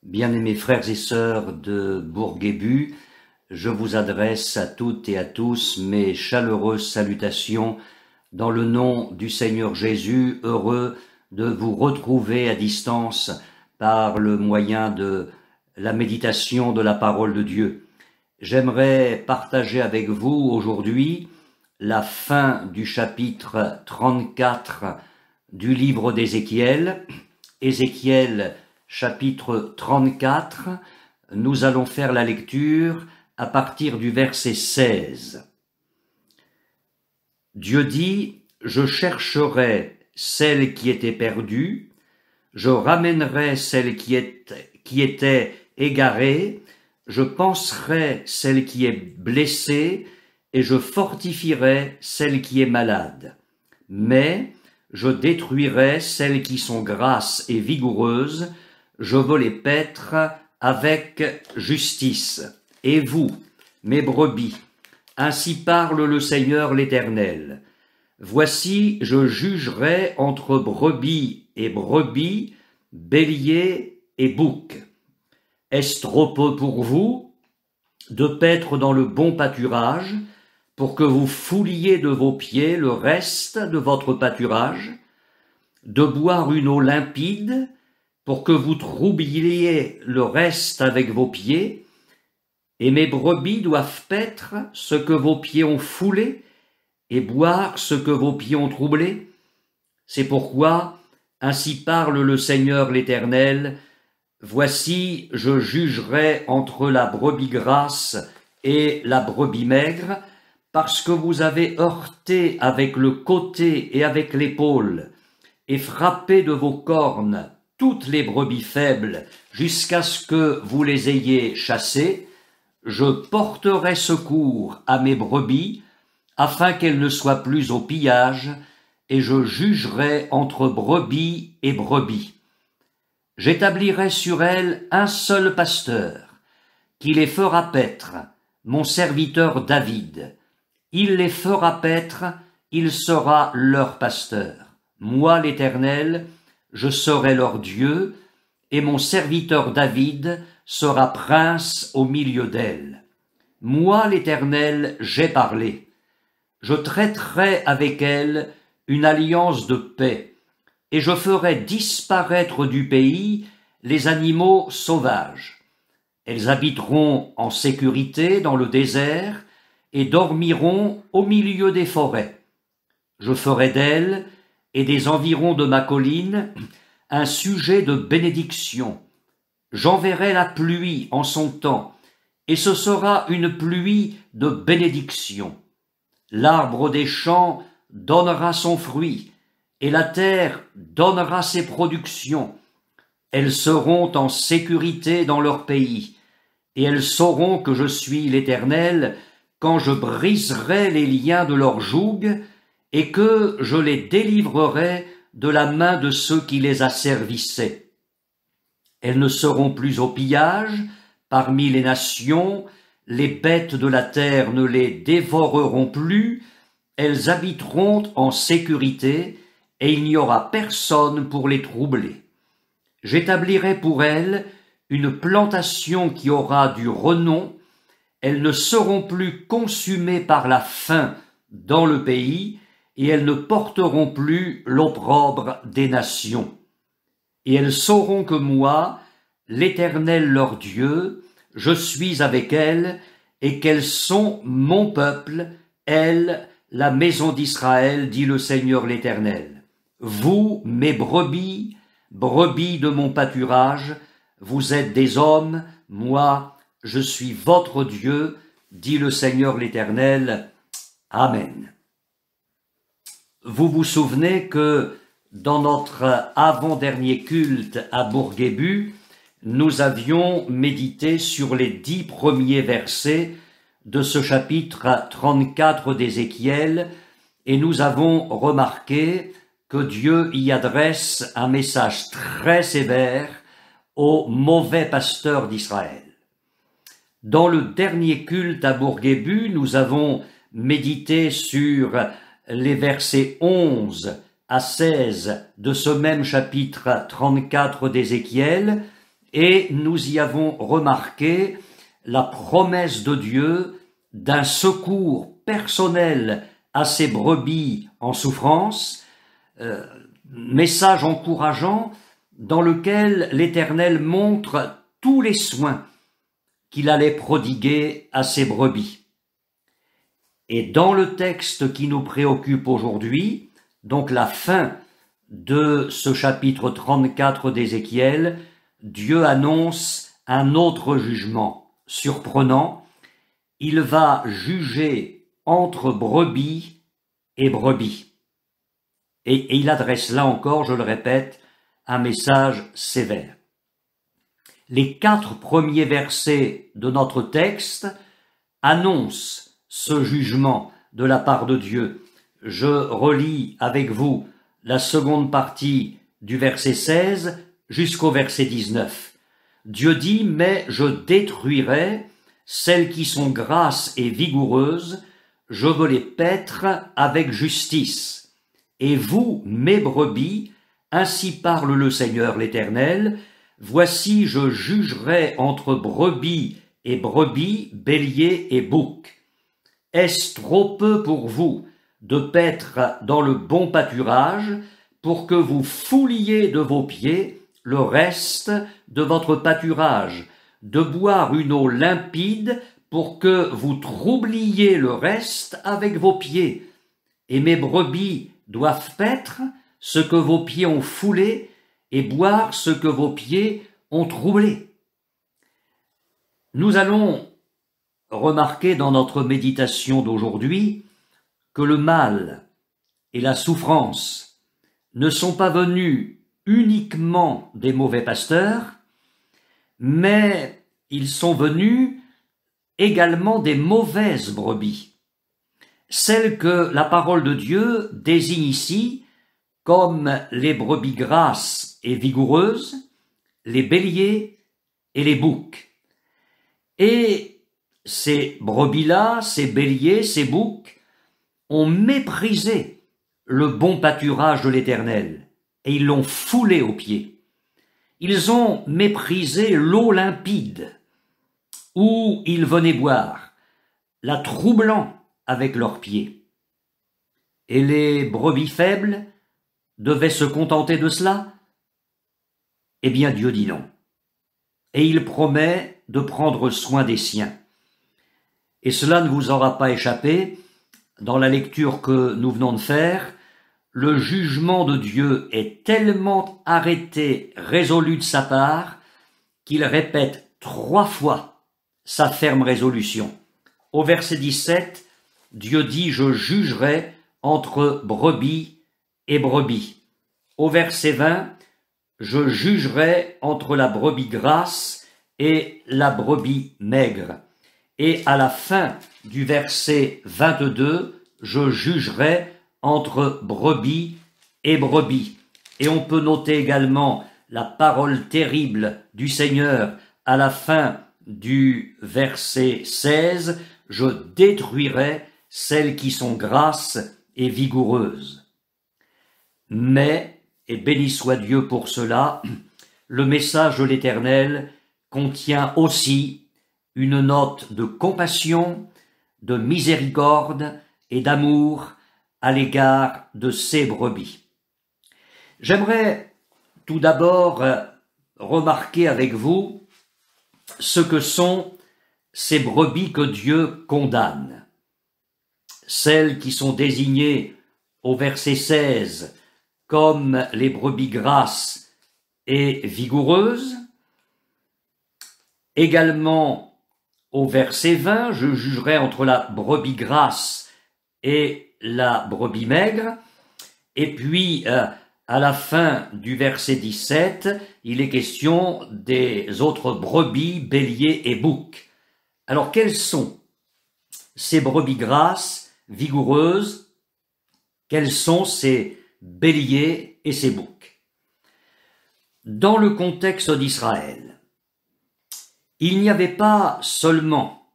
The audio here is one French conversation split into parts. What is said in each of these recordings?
Bien-aimés frères et sœurs de Bourguébu, je vous adresse à toutes et à tous mes chaleureuses salutations dans le nom du Seigneur Jésus, heureux de vous retrouver à distance par le moyen de la méditation de la parole de Dieu. J'aimerais partager avec vous aujourd'hui la fin du chapitre 34 du livre d'Ézéchiel. Ézéchiel chapitre 34, nous allons faire la lecture à partir du verset 16. Dieu dit, « Je chercherai celle qui était perdue, je ramènerai celle qui était égarée, je panserai celle qui est blessée, et je fortifierai celle qui est malade. Mais je détruirai celles qui sont grasses et vigoureuses, je veux les paître avec justice. Et vous, mes brebis, ainsi parle le Seigneur l'Éternel. Voici, je jugerai entre brebis et brebis, bélier et bouc. Est-ce trop peu pour vous de paître dans le bon pâturage, pour que vous fouliez de vos pieds le reste de votre pâturage, de boire une eau limpide, pour que vous troubliez le reste avec vos pieds, et mes brebis doivent paître ce que vos pieds ont foulé, et boire ce que vos pieds ont troublé. C'est pourquoi, ainsi parle le Seigneur l'Éternel, voici, je jugerai entre la brebis grasse et la brebis maigre, parce que vous avez heurté avec le côté et avec l'épaule, et frappé de vos cornes toutes les brebis faibles, jusqu'à ce que vous les ayez chassées, je porterai secours à mes brebis, afin qu'elles ne soient plus au pillage, et je jugerai entre brebis et brebis. J'établirai sur elles un seul pasteur, qui les fera paître, mon serviteur David. Il les fera paître, il sera leur pasteur. Moi, l'Éternel, je serai leur Dieu, et mon serviteur David sera prince au milieu d'elles. Moi, l'Éternel, j'ai parlé. Je traiterai avec elles une alliance de paix, et je ferai disparaître du pays les animaux sauvages. Elles habiteront en sécurité dans le désert, et dormiront au milieu des forêts. Je ferai d'elles et des environs de ma colline un sujet de bénédiction. J'enverrai la pluie en son temps, et ce sera une pluie de bénédiction. L'arbre des champs donnera son fruit, et la terre donnera ses productions. Elles seront en sécurité dans leur pays, et elles sauront que je suis l'Éternel, quand je briserai les liens de leur joug, et que je les délivrerai de la main de ceux qui les asservissaient. Elles ne seront plus au pillage parmi les nations, les bêtes de la terre ne les dévoreront plus, elles habiteront en sécurité, et il n'y aura personne pour les troubler. J'établirai pour elles une plantation qui aura du renom, elles ne seront plus consumées par la faim dans le pays, et elles ne porteront plus l'opprobre des nations. Et elles sauront que moi, l'Éternel leur Dieu, je suis avec elles, et qu'elles sont mon peuple, elles, la maison d'Israël, dit le Seigneur l'Éternel. Vous, mes brebis, brebis de mon pâturage, vous êtes des hommes, moi, je suis votre Dieu, dit le Seigneur l'Éternel. Amen. Vous vous souvenez que dans notre avant-dernier culte à Bourguébu, nous avions médité sur les 10 premiers versets de ce chapitre 34 d'Ézéchiel, et nous avons remarqué que Dieu y adresse un message très sévère aux mauvais pasteurs d'Israël. Dans le dernier culte à Bourguébu, nous avons médité sur les versets 11 à 16 de ce même chapitre 34 d'Ézéchiel, et nous y avons remarqué la promesse de Dieu d'un secours personnel à ses brebis en souffrance, message encourageant dans lequel l'Éternel montre tous les soins qu'il allait prodiguer à ses brebis. Et dans le texte qui nous préoccupe aujourd'hui, donc la fin de ce chapitre 34 d'Ézéchiel, Dieu annonce un autre jugement surprenant. Il va juger entre brebis et brebis. Et il adresse là encore, je le répète, un message sévère. Les 4 premiers versets de notre texte annoncent ce jugement de la part de Dieu. Je relis avec vous la seconde partie du verset 16 jusqu'au verset 19. Dieu dit « Mais je détruirai celles qui sont grasses et vigoureuses, je veux les paître avec justice. Et vous, mes brebis, ainsi parle le Seigneur l'Éternel, voici je jugerai entre brebis et brebis, béliers et boucs. Est-ce trop peu pour vous de paître dans le bon pâturage, pour que vous fouliez de vos pieds le reste de votre pâturage, de boire une eau limpide, pour que vous troubliez le reste avec vos pieds. Et mes brebis doivent paître ce que vos pieds ont foulé, et boire ce que vos pieds ont troublé. » Nous allons remarquer dans notre méditation d'aujourd'hui que le mal et la souffrance ne sont pas venus uniquement des mauvais pasteurs, mais ils sont venus également des mauvaises brebis, celles que la parole de Dieu désigne ici comme les brebis grasses et vigoureuses, les béliers et les boucs. Et ces brebis-là, ces béliers, ces boucs, ont méprisé le bon pâturage de l'Éternel, et ils l'ont foulé aux pieds. Ils ont méprisé l'eau limpide, où ils venaient boire, la troublant avec leurs pieds. Et les brebis faibles devaient se contenter de cela? Eh bien, Dieu dit non. Et il promet de prendre soin des siens. Et cela ne vous aura pas échappé, dans la lecture que nous venons de faire, le jugement de Dieu est tellement arrêté, résolu de sa part, qu'il répète 3 fois sa ferme résolution. Au verset 17, Dieu dit « Je jugerai entre brebis et brebis ». Au verset 20, « Je jugerai entre la brebis grasse et la brebis maigre ». Et à la fin du verset 22, « Je jugerai entre brebis et brebis ». Et on peut noter également la parole terrible du Seigneur à la fin du verset 16, « Je détruirai celles qui sont grasses et vigoureuses ». Mais, et béni soit Dieu pour cela, le message de l'Éternel contient aussi une note de compassion, de miséricorde et d'amour à l'égard de ses brebis. J'aimerais tout d'abord remarquer avec vous ce que sont ces brebis que Dieu condamne. Celles qui sont désignées au verset 16 comme les brebis grasses et vigoureuses. Également au verset 20, je jugerai entre la brebis grasse et la brebis maigre. Et puis, à la fin du verset 17, il est question des autres brebis, béliers et boucs. Alors, quelles sont ces brebis grasses, vigoureuses? Quels sont ces béliers et ces boucs? Dans le contexte d'Israël, il n'y avait pas seulement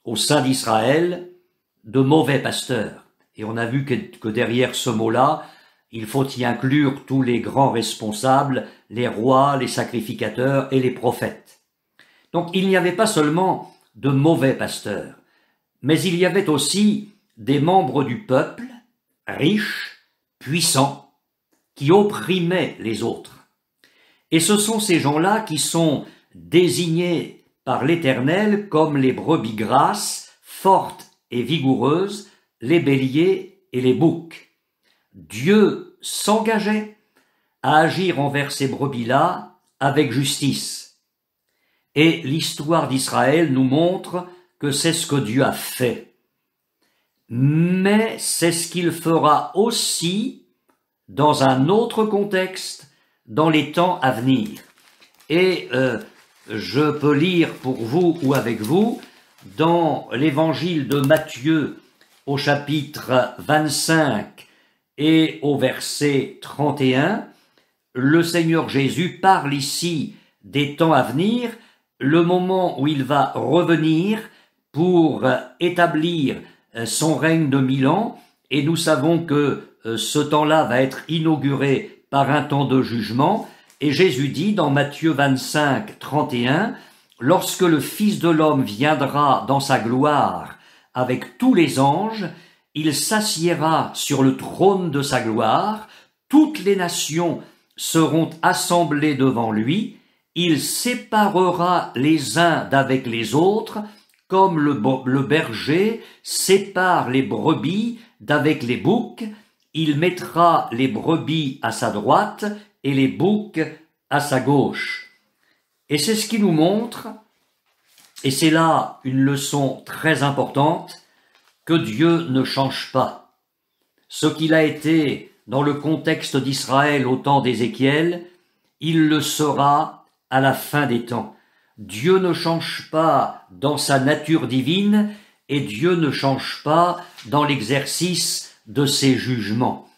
au sein d'Israël de mauvais pasteurs. Et on a vu que derrière ce mot-là, il faut y inclure tous les grands responsables, les rois, les sacrificateurs et les prophètes. Donc il n'y avait pas seulement de mauvais pasteurs, mais il y avait aussi des membres du peuple, riches, puissants, qui opprimaient les autres. Et ce sont ces gens-là qui sont désignés par l'Éternel comme les brebis grasses, fortes et vigoureuses, les béliers et les boucs. Dieu s'engageait à agir envers ces brebis-là avec justice. Et l'histoire d'Israël nous montre que c'est ce que Dieu a fait. Mais c'est ce qu'il fera aussi dans un autre contexte, dans les temps à venir. Et je peux lire pour vous ou avec vous dans l'évangile de Matthieu au chapitre 25 et au verset 31, le Seigneur Jésus parle ici des temps à venir, le moment où il va revenir pour établir son règne de 1000 ans, et nous savons que ce temps-là va être inauguré par un temps de jugement, et Jésus dit dans Matthieu 25, 31, « Lorsque le Fils de l'homme viendra dans sa gloire avec tous les anges, il s'assiera sur le trône de sa gloire, toutes les nations seront assemblées devant lui, il séparera les uns d'avec les autres, comme le berger sépare les brebis d'avec les boucs, il mettra les brebis à sa droite et les boucs à sa gauche. » Et c'est ce qui nous montre, et c'est là une leçon très importante, que Dieu ne change pas. Ce qu'il a été dans le contexte d'Israël au temps d'Ézéchiel, il le sera à la fin des temps. Dieu ne change pas dans sa nature divine et Dieu ne change pas dans l'exercice de ses jugements.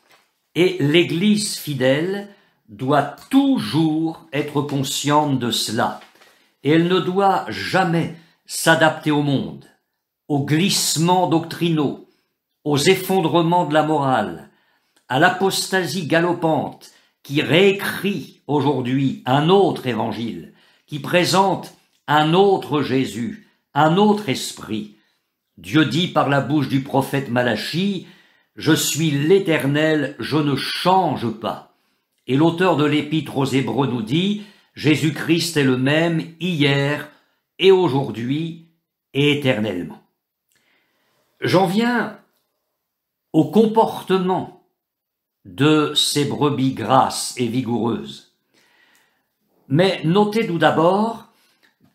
Et l'Église fidèle doit toujours être consciente de cela. Et elle ne doit jamais s'adapter au monde, aux glissements doctrinaux, aux effondrements de la morale, à l'apostasie galopante qui réécrit aujourd'hui un autre évangile, qui présente un autre Jésus, un autre esprit. Dieu dit par la bouche du prophète Malachie, « Je suis l'Éternel, je ne change pas ». Et l'auteur de l'Épître aux Hébreux nous dit, « Jésus-Christ est le même hier et aujourd'hui et éternellement ». J'en viens au comportement de ces brebis grasses et vigoureuses. Mais notez tout d'abord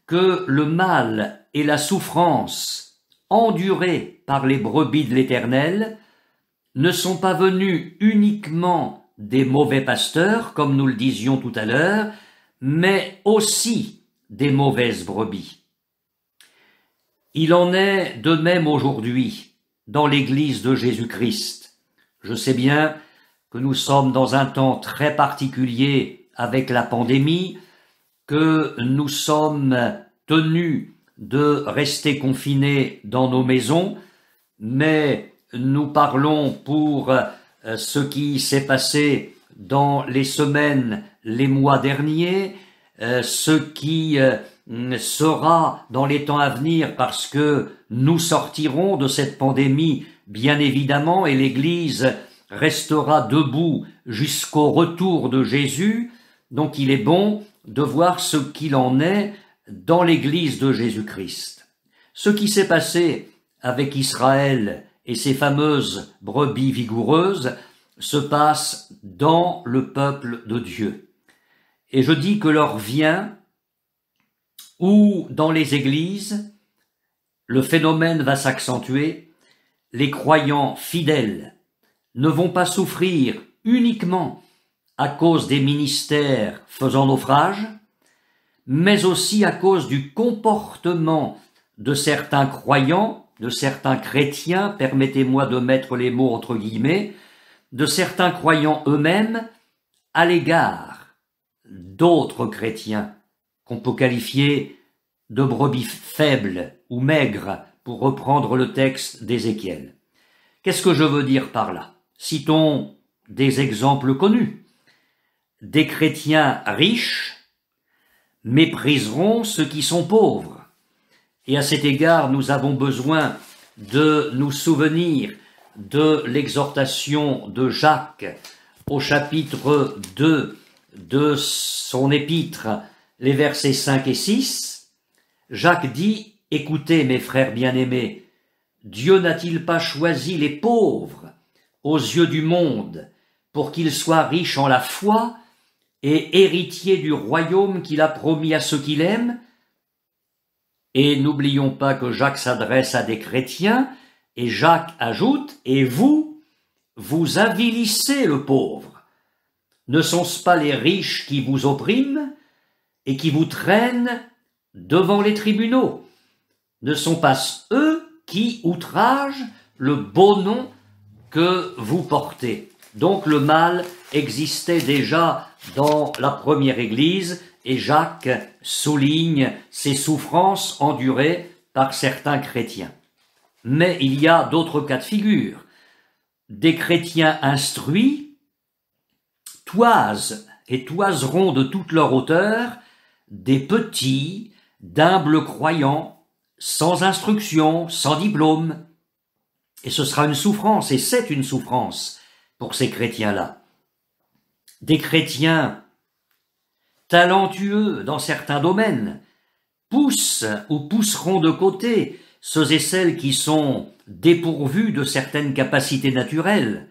que le mal et la souffrance endurés par les brebis de l'Éternel ne sont pas venus uniquement des mauvais pasteurs, comme nous le disions tout à l'heure, mais aussi des mauvaises brebis. Il en est de même aujourd'hui dans l'Église de Jésus-Christ. Je sais bien que nous sommes dans un temps très particulier avec la pandémie, que nous sommes tenus de rester confinés dans nos maisons, mais nous parlons pour ce qui s'est passé dans les semaines, les mois derniers, ce qui sera dans les temps à venir parce que nous sortirons de cette pandémie bien évidemment et l'Église restera debout jusqu'au retour de Jésus. Donc il est bon de voir ce qu'il en est dans l'Église de Jésus-Christ. Ce qui s'est passé avec Israël et ses fameuses brebis vigoureuses se passe dans le peuple de Dieu. Et je dis que l'heure vient où, dans les églises, le phénomène va s'accentuer, les croyants fidèles ne vont pas souffrir uniquement à cause des ministères faisant naufrage, mais aussi à cause du comportement de certains croyants, de certains chrétiens, permettez-moi de mettre les mots entre guillemets, de certains croyants eux-mêmes à l'égard d'autres chrétiens qu'on peut qualifier de brebis faibles ou maigres, pour reprendre le texte d'Ézéchiel. Qu'est-ce que je veux dire par là? Citons des exemples connus. des chrétiens riches mépriseront ceux qui sont pauvres. Et à cet égard, nous avons besoin de nous souvenir de l'exhortation de Jacques au chapitre 2 de son épître, les versets 5 et 6. Jacques dit, « Écoutez, mes frères bien-aimés, Dieu n'a-t-il pas choisi les pauvres aux yeux du monde pour qu'ils soient riches en la foi et héritiers du royaume qu'il a promis à ceux qu'il aime ?» Et n'oublions pas que Jacques s'adresse à des chrétiens, et Jacques ajoute, « Et vous, vous avilissez le pauvre. Ne sont-ce pas les riches qui vous oppriment et qui vous traînent devant les tribunaux? Ne sont pas eux qui outragent le beau nom que vous portez? » Donc le mal existait déjà dans la première Église, et Jacques souligne ces souffrances endurées par certains chrétiens. Mais il y a d'autres cas de figure. Des chrétiens instruits toisent et toiseront de toute leur hauteur des petits, d'humbles croyants, sans instruction, sans diplôme. Et ce sera une souffrance, et c'est une souffrance pour ces chrétiens-là. Des chrétiens talentueux dans certains domaines poussent ou pousseront de côté ceux et celles qui sont dépourvus de certaines capacités naturelles.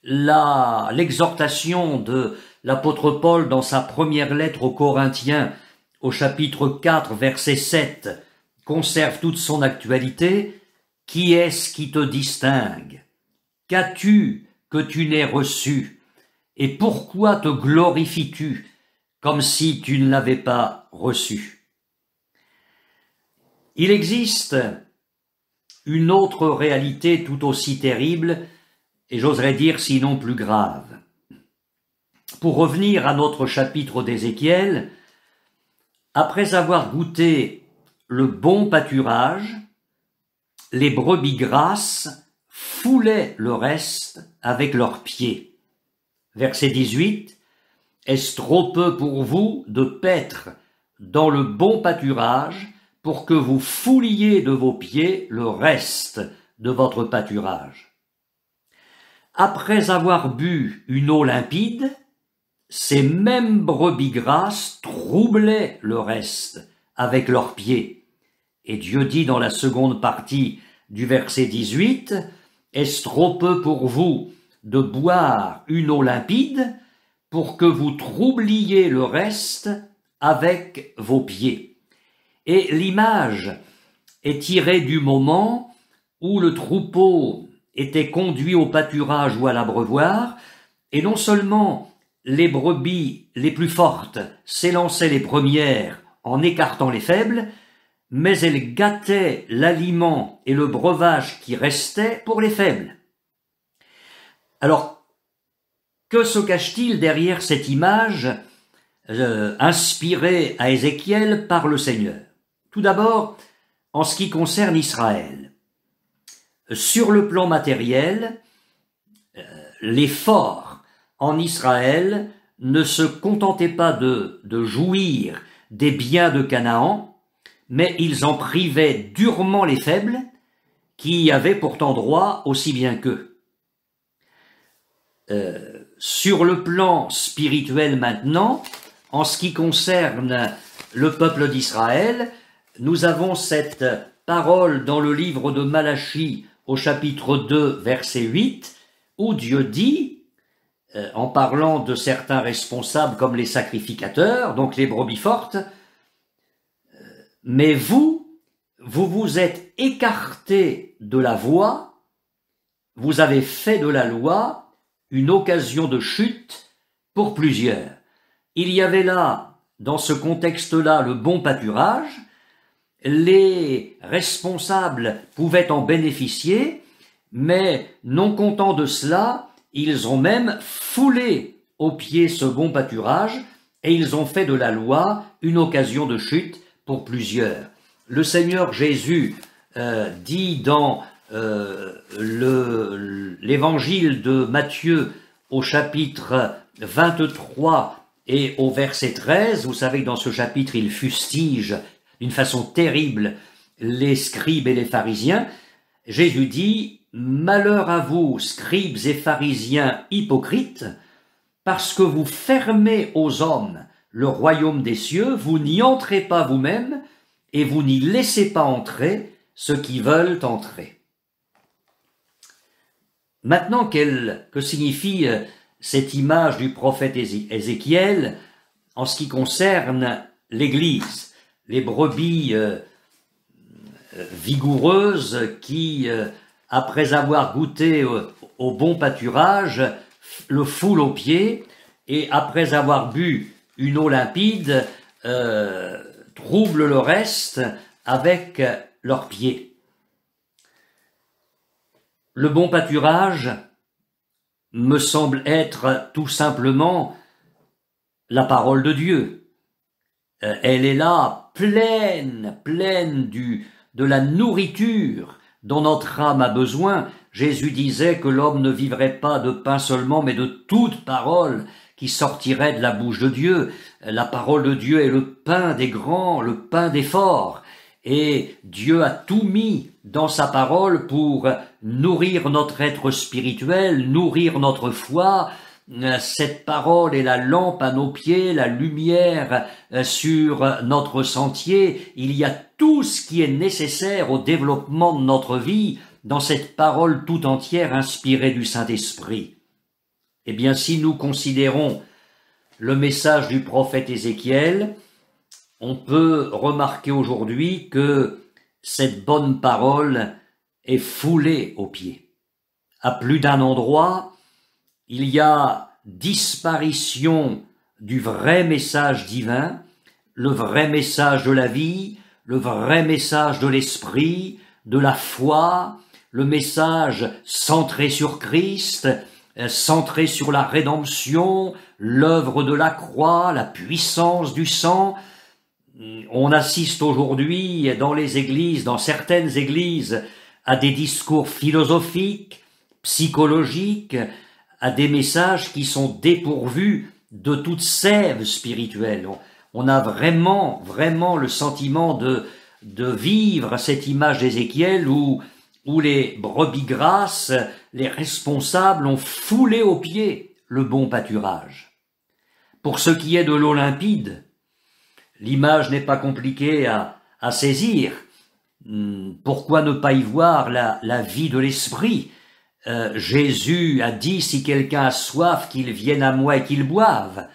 L'exhortation de l'apôtre Paul dans sa première lettre aux Corinthiens, au chapitre 4, verset 7, conserve toute son actualité. « Qui est-ce qui te distingue? Qu'as-tu que tu n'aies reçu? Et pourquoi te glorifies-tu comme si tu ne l'avais pas reçu ?» Il existe une autre réalité tout aussi terrible, et j'oserais dire sinon plus grave. Pour revenir à notre chapitre d'Ézéchiel, après avoir goûté le bon pâturage, les brebis grasses foulaient le reste avec leurs pieds. Verset 18, « Est-ce trop peu pour vous de paître dans le bon pâturage pour que vous fouliez de vos pieds le reste de votre pâturage? » Après avoir bu une eau limpide, ces mêmes brebis grasses troublaient le reste avec leurs pieds. Et Dieu dit dans la seconde partie du verset 18, « Est-ce trop peu pour vous de boire une eau limpide pour que vous troubliez le reste avec vos pieds ?» Et l'image est tirée du moment où le troupeau était conduit au pâturage ou à l'abreuvoir, et non seulement les brebis les plus fortes s'élançaient les premières en écartant les faibles, mais elles gâtaient l'aliment et le breuvage qui restait pour les faibles. Alors, que se cache-t-il derrière cette image inspirée à Ézéchiel par le Seigneur? Tout d'abord, en ce qui concerne Israël. Sur le plan matériel, les forts en Israël ne se contentaient pas de jouir des biens de Canaan, mais ils en privaient durement les faibles, qui y avaient pourtant droit aussi bien qu'eux. Sur le plan spirituel maintenant, en ce qui concerne le peuple d'Israël, nous avons cette parole dans le livre de Malachie au chapitre 2, verset 8, où Dieu dit, en parlant de certains responsables comme les sacrificateurs, donc les brebis fortes, « Mais vous vous êtes écartés de la voie, vous avez fait de la loi une occasion de chute pour plusieurs. » Il y avait là, dans ce contexte-là, le bon pâturage, les responsables pouvaient en bénéficier, mais non contents de cela, ils ont même foulé aux pieds ce bon pâturage et ils ont fait de la loi une occasion de chute pour plusieurs. Le Seigneur Jésus dit dans l'évangile de Matthieu au chapitre 23 et au verset 13, vous savez que dans ce chapitre, il fustige d'une façon terrible les scribes et les pharisiens. Jésus dit « Malheur à vous, scribes et pharisiens hypocrites, parce que vous fermez aux hommes le royaume des cieux, vous n'y entrez pas vous-même, et vous n'y laissez pas entrer ceux qui veulent entrer. » Maintenant, que signifie cette image du prophète Ézéchiel en ce qui concerne l'Église, les brebis vigoureuses qui, après avoir goûté au bon pâturage, le foulent aux pieds et après avoir bu une eau limpide, troublent le reste avec leurs pieds. Le bon pâturage me semble être tout simplement la parole de Dieu. Elle est là, pleine de la nourriture dont notre âme a besoin. Jésus disait que l'homme ne vivrait pas de pain seulement, mais de toute parole qui sortirait de la bouche de Dieu. La parole de Dieu est le pain des grands, le pain des forts. Et Dieu a tout mis dans sa parole pour nourrir notre être spirituel, nourrir notre foi. Cette parole est la lampe à nos pieds, la lumière sur notre sentier. Il y a tout ce qui est nécessaire au développement de notre vie dans cette parole tout entière inspirée du Saint-Esprit. Eh bien, si nous considérons le message du prophète Ézéchiel, on peut remarquer aujourd'hui que cette bonne parole est foulée aux pieds. À plus d'un endroit, il y a disparition du vrai message divin, le vrai message de la vie, le vrai message de l'esprit, de la foi, le message centré sur Christ, centré sur la rédemption, l'œuvre de la croix, la puissance du sang. On assiste aujourd'hui dans les églises, dans certaines églises, à des discours philosophiques, psychologiques, à des messages qui sont dépourvus de toute sève spirituelle. On a vraiment le sentiment de vivre cette image d'Ézéchiel où les brebis grasses, les responsables ont foulé aux pieds le bon pâturage. Pour ce qui est de l'eau limpide, l'image n'est pas compliquée à saisir. Pourquoi ne pas y voir la vie de l'esprit? Jésus a dit, si quelqu'un a soif, qu'il vienne à moi et qu'il boive.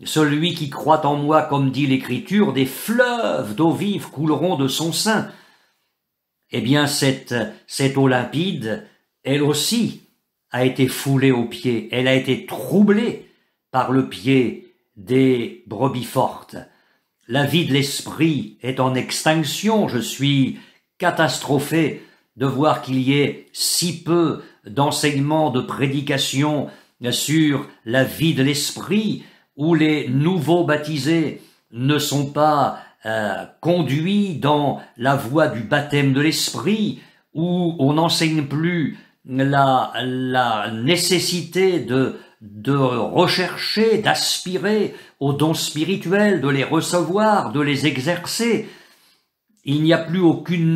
Celui qui croit en moi, comme dit l'Écriture, des fleuves d'eau vive couleront de son sein. Eh bien, cette eau limpide, elle aussi, a été foulée aux pieds. Elle a été troublée par le pied des brebis fortes. La vie de l'esprit est en extinction. Je suis catastrophé de voir qu'il y ait si peu d'enseignements, de prédications sur la vie de l'esprit, où les nouveaux baptisés ne sont pas conduits dans la voie du baptême de l'esprit, où on n'enseigne plus la nécessité de rechercher, d'aspirer aux dons spirituels, de les recevoir, de les exercer. Il n'y a plus aucune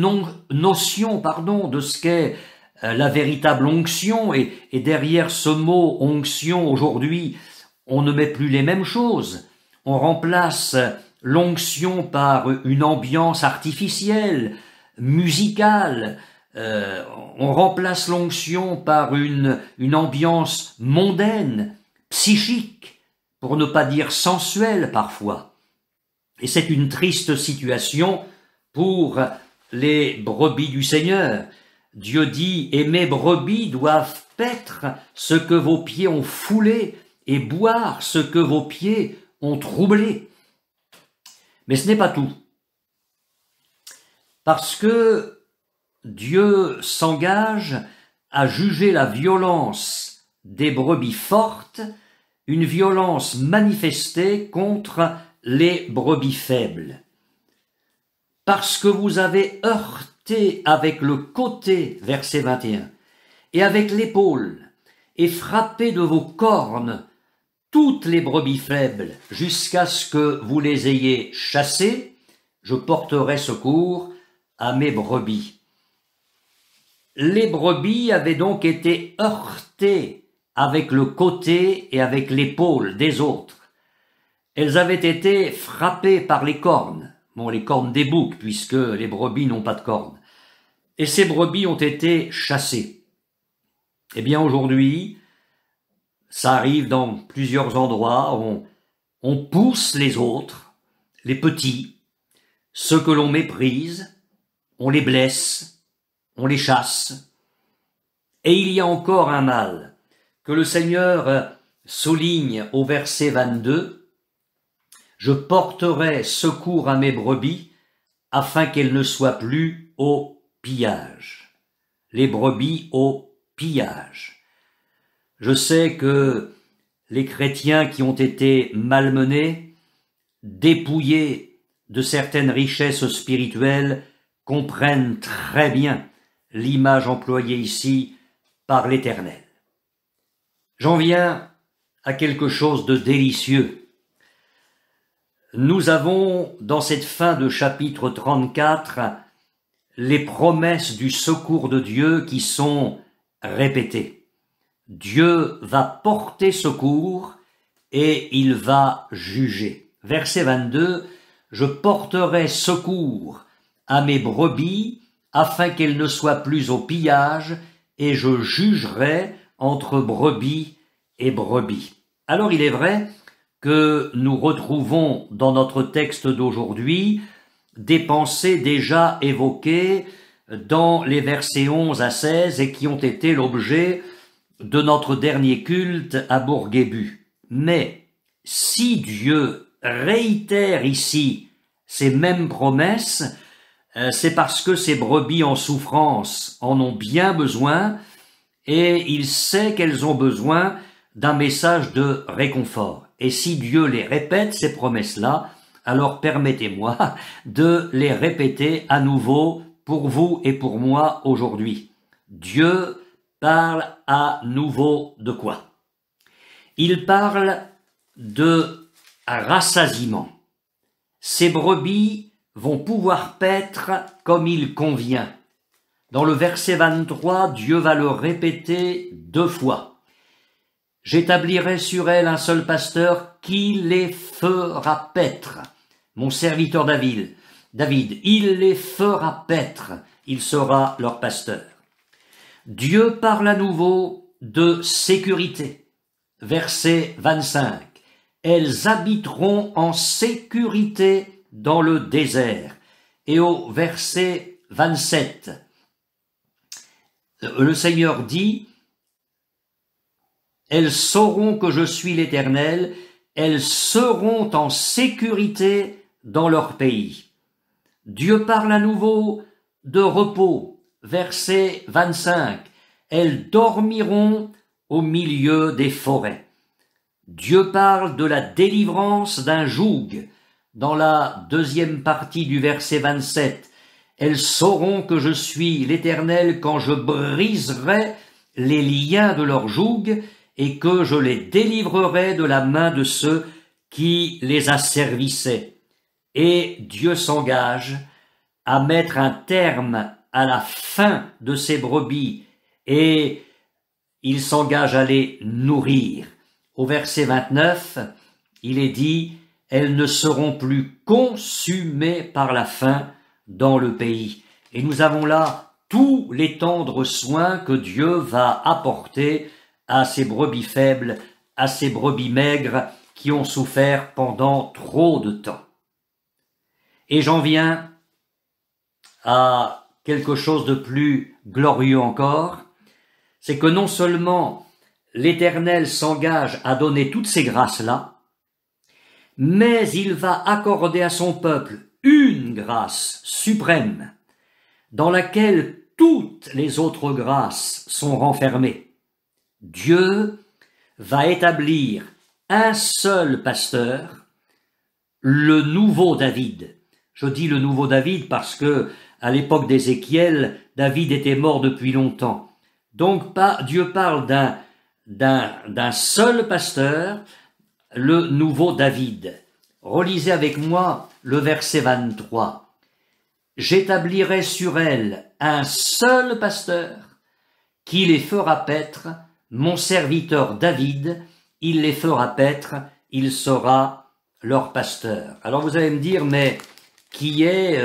notion de ce qu'est la véritable onction, et derrière ce mot onction aujourd'hui, on ne met plus les mêmes choses. On remplace l'onction par une ambiance artificielle, musicale. On remplace l'onction par une ambiance mondaine, psychique, pour ne pas dire sensuelle parfois. Et c'est une triste situation pour les brebis du Seigneur. Dieu dit « Et mes brebis doivent paître ce que vos pieds ont foulé et boire ce que vos pieds ont troublé. » Mais ce n'est pas tout. Parce que Dieu s'engage à juger la violence des brebis fortes, une violence manifestée contre les brebis faibles. Parce que vous avez heurté avec le côté, verset 21, et avec l'épaule, et frappé de vos cornes toutes les brebis faibles jusqu'à ce que vous les ayez chassées, je porterai secours à mes brebis. Les brebis avaient donc été heurtées avec le côté et avec l'épaule des autres. Elles avaient été frappées par les cornes, les cornes des boucs, puisque les brebis n'ont pas de cornes. Et ces brebis ont été chassées. Eh bien aujourd'hui, ça arrive dans plusieurs endroits, on pousse les autres, les petits, ceux que l'on méprise, on les blesse, on les chasse. Et il y a encore un mal que le Seigneur souligne au verset 22. Je porterai secours à mes brebis afin qu'elles ne soient plus au pillage. Les brebis au pillage. Je sais que les chrétiens qui ont été malmenés, dépouillés de certaines richesses spirituelles, comprennent très bien l'image employée ici par l'Éternel. J'en viens à quelque chose de délicieux. Nous avons, dans cette fin de chapitre 34, les promesses du secours de Dieu qui sont répétées. Dieu va porter secours et il va juger. Verset 22, « Je porterai secours à mes brebis afin qu'elles ne soient plus au pillage et je jugerai entre brebis et brebis. » Alors il est vrai que nous retrouvons dans notre texte d'aujourd'hui des pensées déjà évoquées dans les versets 11 à 16 et qui ont été l'objet de notre dernier culte à Bourguébu. Mais si Dieu réitère ici ces mêmes promesses, c'est parce que ces brebis en souffrance en ont bien besoin et il sait qu'elles ont besoin d'un message de réconfort. Et si Dieu les répète, ces promesses-là, alors permettez-moi de les répéter à nouveau pour vous et pour moi aujourd'hui. Dieu parle à nouveau de quoi? Il parle de rassasiement. Ces brebis vont pouvoir paître comme il convient. Dans le verset 23, Dieu va le répéter 2 fois. J'établirai sur elles un seul pasteur qui les fera paître. Mon serviteur David, il les fera paître. Il sera leur pasteur. Dieu parle à nouveau de sécurité. Verset 25. Elles habiteront en sécurité dans le désert. Et au verset 27, le Seigneur dit, elles sauront que je suis l'Éternel, elles seront en sécurité dans leur pays. Dieu parle à nouveau de repos. Verset 25, elles dormiront au milieu des forêts. Dieu parle de la délivrance d'un joug. Dans la 2e partie du verset 27, elles sauront que je suis l'Éternel quand je briserai les liens de leur joug et que je les délivrerai de la main de ceux qui les asservissaient. Et Dieu s'engage à mettre un terme à la fin de ces brebis et il s'engage à les nourrir. Au verset 29, il est dit « Elles ne seront plus consumées par la faim dans le pays. » Et nous avons là tous les tendres soins que Dieu va apporter à ces brebis faibles, à ces brebis maigres qui ont souffert pendant trop de temps. Et j'en viens à quelque chose de plus glorieux encore, c'est que non seulement l'Éternel s'engage à donner toutes ces grâces-là, mais il va accorder à son peuple une grâce suprême, dans laquelle toutes les autres grâces sont renfermées. Dieu va établir un seul pasteur, le nouveau David. Je dis le nouveau David parce que à l'époque d'Ézéchiel, David était mort depuis longtemps. Donc Dieu parle d'un seul pasteur le nouveau David. Relisez avec moi le verset 23. « J'établirai sur elle un seul pasteur, qui les fera paître, mon serviteur David, il les fera paître, il sera leur pasteur. » Alors vous allez me dire, mais qui est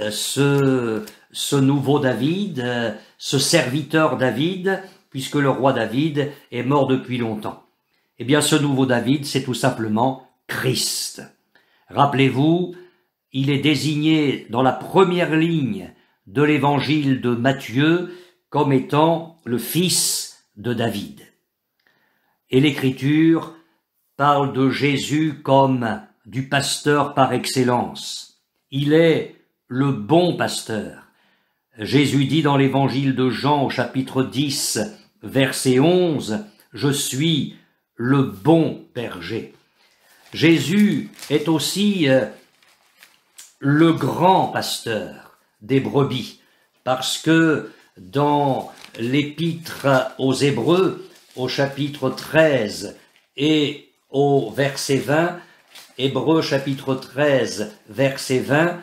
ce nouveau David, ce serviteur David, puisque le roi David est mort depuis longtemps? Eh bien, ce nouveau David, c'est tout simplement Christ. Rappelez-vous, il est désigné dans la première ligne de l'évangile de Matthieu comme étant le fils de David. Et l'Écriture parle de Jésus comme du pasteur par excellence. Il est le bon pasteur. Jésus dit dans l'évangile de Jean au chapitre 10, verset 11, « Je suis le bon berger ». Jésus est aussi le grand pasteur des brebis, parce que dans l'épître aux Hébreux, au chapitre 13 et au verset 20, Hébreux chapitre 13, verset 20,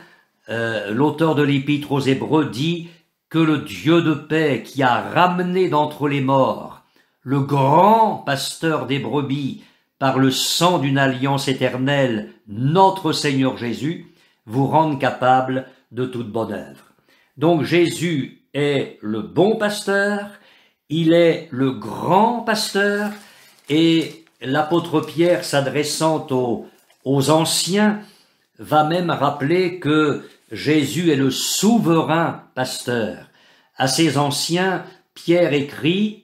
l'auteur de l'épître aux Hébreux dit que le Dieu de paix qui a ramené d'entre les morts le grand pasteur des brebis par le sang d'une alliance éternelle, notre Seigneur Jésus, vous rende capable de toute bonne œuvre. Donc Jésus est le bon pasteur, il est le grand pasteur, et l'apôtre Pierre, s'adressant aux anciens, va même rappeler que Jésus est le souverain pasteur. À ces anciens, Pierre écrit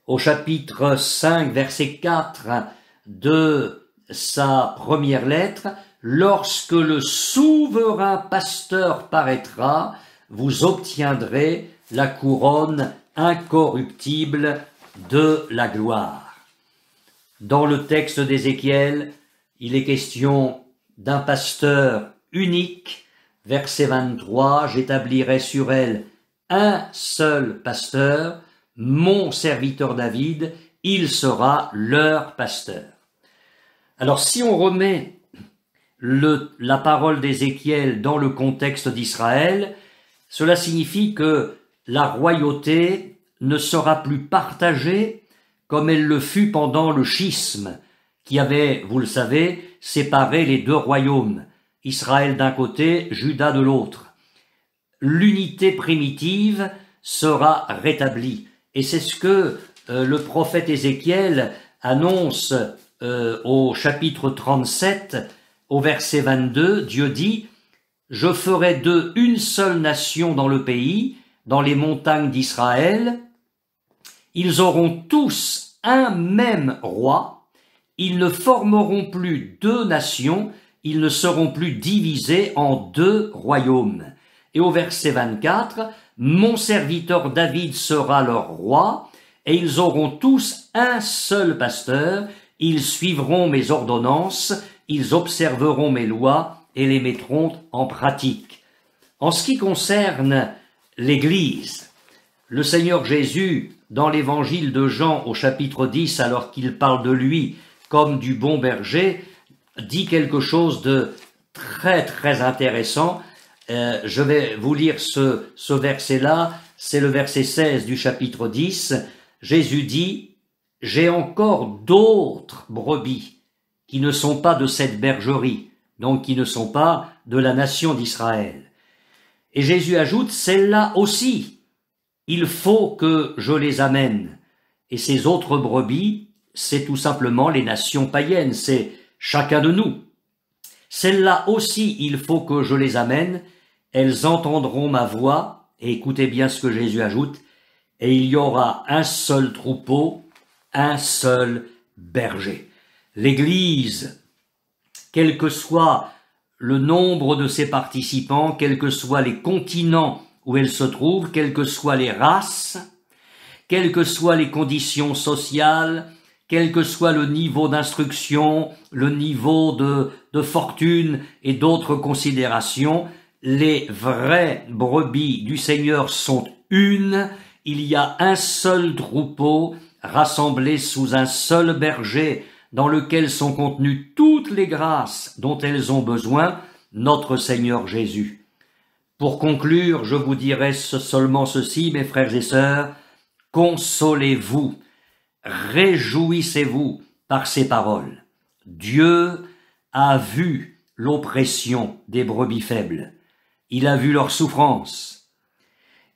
au chapitre 5, verset 4 de sa première lettre, « Lorsque le souverain pasteur paraîtra, vous obtiendrez la couronne incorruptible de la gloire. » Dans le texte d'Ézéchiel, il est question d'un pasteur unique. Verset 23, « J'établirai sur elle un seul pasteur, mon serviteur David, il sera leur pasteur. » Alors si on remet la parole d'Ézéchiel dans le contexte d'Israël, cela signifie que la royauté ne sera plus partagée comme elle le fut pendant le schisme, qui avait, vous le savez, séparé les deux royaumes, Israël d'un côté, Juda de l'autre. L'unité primitive sera rétablie. Et c'est ce que le prophète Ézéchiel annonce au chapitre 37, au verset 22. Dieu dit « Je ferai d'eux une seule nation dans le pays, dans les montagnes d'Israël. Ils auront tous un même roi. Ils ne formeront plus deux nations. Ils ne seront plus divisés en deux royaumes. » Et au verset 24, « Mon serviteur David sera leur roi, et ils auront tous un seul pasteur. Ils suivront mes ordonnances, ils observeront mes lois et les mettront en pratique. » En ce qui concerne l'Église, le Seigneur Jésus, dans l'évangile de Jean au chapitre 10, alors qu'il parle de lui comme du bon berger, dit quelque chose de très très intéressant. Je vais vous lire ce verset-là, c'est le verset 16 du chapitre 10. Jésus dit « J'ai encore d'autres brebis qui ne sont pas de cette bergerie, donc qui ne sont pas de la nation d'Israël. » Et Jésus ajoute « Celles-là aussi, il faut que je les amène. » Et ces autres brebis, c'est tout simplement les nations païennes, c'est chacun de nous. « Celles-là aussi, il faut que je les amène. Elles entendront ma voix. » Et écoutez bien ce que Jésus ajoute. « Et il y aura un seul troupeau, un seul berger. » L'Église, quel que soit le nombre de ses participants, quels que soient les continents où elle se trouve, quelles que soient les races, quelles que soient les conditions sociales, quel que soit le niveau d'instruction, le niveau de fortune et d'autres considérations, les vraies brebis du Seigneur sont une. Il y a un seul troupeau rassemblé sous un seul berger, dans lequel sont contenues toutes les grâces dont elles ont besoin, notre Seigneur Jésus. Pour conclure, je vous dirai seulement ceci, mes frères et sœurs, consolez-vous, réjouissez-vous par ces paroles. Dieu a vu l'oppression des brebis faibles. Il a vu leur souffrance.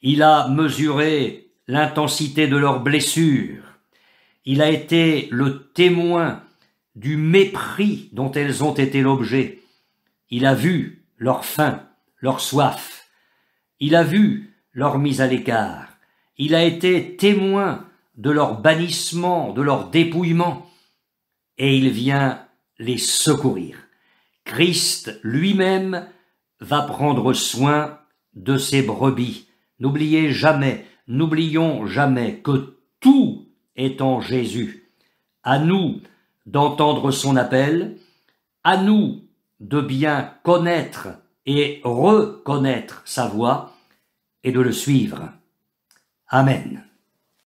Il a mesuré l'intensité de leurs blessures. Il a été le témoin du mépris dont elles ont été l'objet. Il a vu leur faim, leur soif. Il a vu leur mise à l'écart. Il a été témoin de leur bannissement, de leur dépouillement. Et il vient les secourir. Christ lui-même va prendre soin de ses brebis. N'oublions jamais que tout est en Jésus. À nous d'entendre son appel, à nous de bien connaître et reconnaître sa voix et de le suivre. Amen.